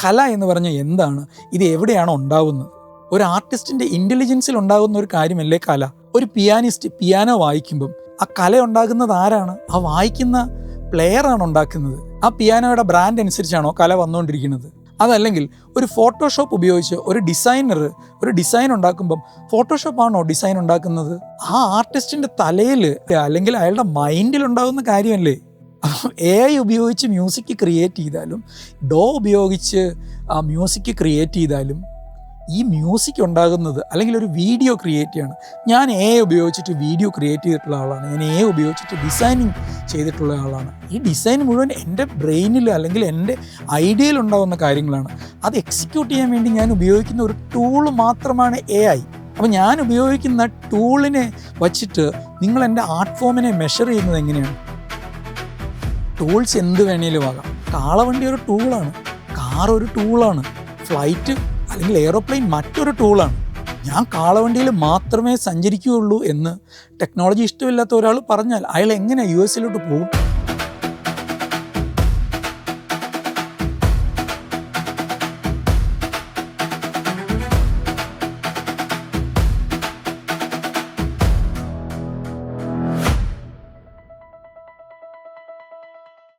കല എന്ന് പറഞ്ഞാൽ എന്താണ്? ഇത് എവിടെയാണ് ഉണ്ടാവുന്നത്? ഒരു ആർട്ടിസ്റ്റിൻ്റെ ഇൻ്റലിജൻസിൽ ഉണ്ടാകുന്ന ഒരു കാര്യമല്ലേ കല? ഒരു പിയാനിസ്റ്റ് പിയാനോ വായിക്കുമ്പം ആ കല ഉണ്ടാകുന്നത് ആരാണ്? ആ വായിക്കുന്ന പ്ലെയറാണ് ഉണ്ടാക്കുന്നത്. ആ പിയാനോയുടെ ബ്രാൻഡ് അനുസരിച്ചാണോ കല വന്നുകൊണ്ടിരിക്കുന്നത്? അതല്ലെങ്കിൽ ഒരു ഫോട്ടോഷോപ്പ് ഉപയോഗിച്ച് ഒരു ഡിസൈനർ ഒരു ഡിസൈൻ ഉണ്ടാക്കുമ്പം ഫോട്ടോഷോപ്പാണോ ഡിസൈൻ ഉണ്ടാക്കുന്നത്? ആ ആർട്ടിസ്റ്റിൻ്റെ തലയിൽ അല്ലെങ്കിൽ അയാളുടെ മൈൻഡിൽ ഉണ്ടാകുന്ന കാര്യമല്ലേ? AI ഉപയോഗിച്ച് മ്യൂസിക് ക്രിയേറ്റ് ചെയ്താലും ഉപയോഗിച്ച് മ്യൂസിക് ക്രിയേറ്റ് ചെയ്താലും ഈ മ്യൂസിക് ഉണ്ടാകുന്നത്, അല്ലെങ്കിൽ ഒരു വീഡിയോ ക്രിയേറ്റ് ചെയ്യണം. ഞാൻ AI ഉപയോഗിച്ചിട്ട് വീഡിയോ ക്രിയേറ്റ് ചെയ്തിട്ടുള്ള ആളാണ്. ഞാൻ AI ഉപയോഗിച്ചിട്ട് ഡിസൈനിങ് ചെയ്തിട്ടുള്ള ആളാണ്. ഈ ഡിസൈൻ മുഴുവൻ എൻ്റെ ബ്രെയിനിൽ അല്ലെങ്കിൽ എൻ്റെ ഐഡിയയിൽ ഉണ്ടാകുന്ന കാര്യങ്ങളാണ്. അത് എക്സിക്യൂട്ട് ചെയ്യാൻ വേണ്ടി ഞാൻ ഉപയോഗിക്കുന്ന ഒരു ടൂൾ മാത്രമാണ് AI. അപ്പോൾ ഞാൻ ഉപയോഗിക്കുന്ന ടൂളിനെ വച്ചിട്ട് നിങ്ങൾ എൻ്റെ ആർട്ട് ഫോമിനെ മെഷർ ചെയ്യുന്നത് എങ്ങനെയാണ്? ടൂൾസ് എന്ത് വേണേലും ആകാം. കാളവണ്ടി ഒരു ടൂളാണ്, കാർ ഒരു ടൂളാണ്, ഫ്ലൈറ്റ് അല്ലെങ്കിൽ എയ്റോപ്ലെയിൻ മറ്റൊരു ടൂളാണ്. ഞാൻ കാളവണ്ടിയിൽ മാത്രമേ സഞ്ചരിക്കുകയുള്ളൂ എന്ന് ടെക്നോളജി ഇഷ്ടമില്ലാത്ത ഒരാൾ പറഞ്ഞാൽ അയാൾ എങ്ങനെ US പോകും?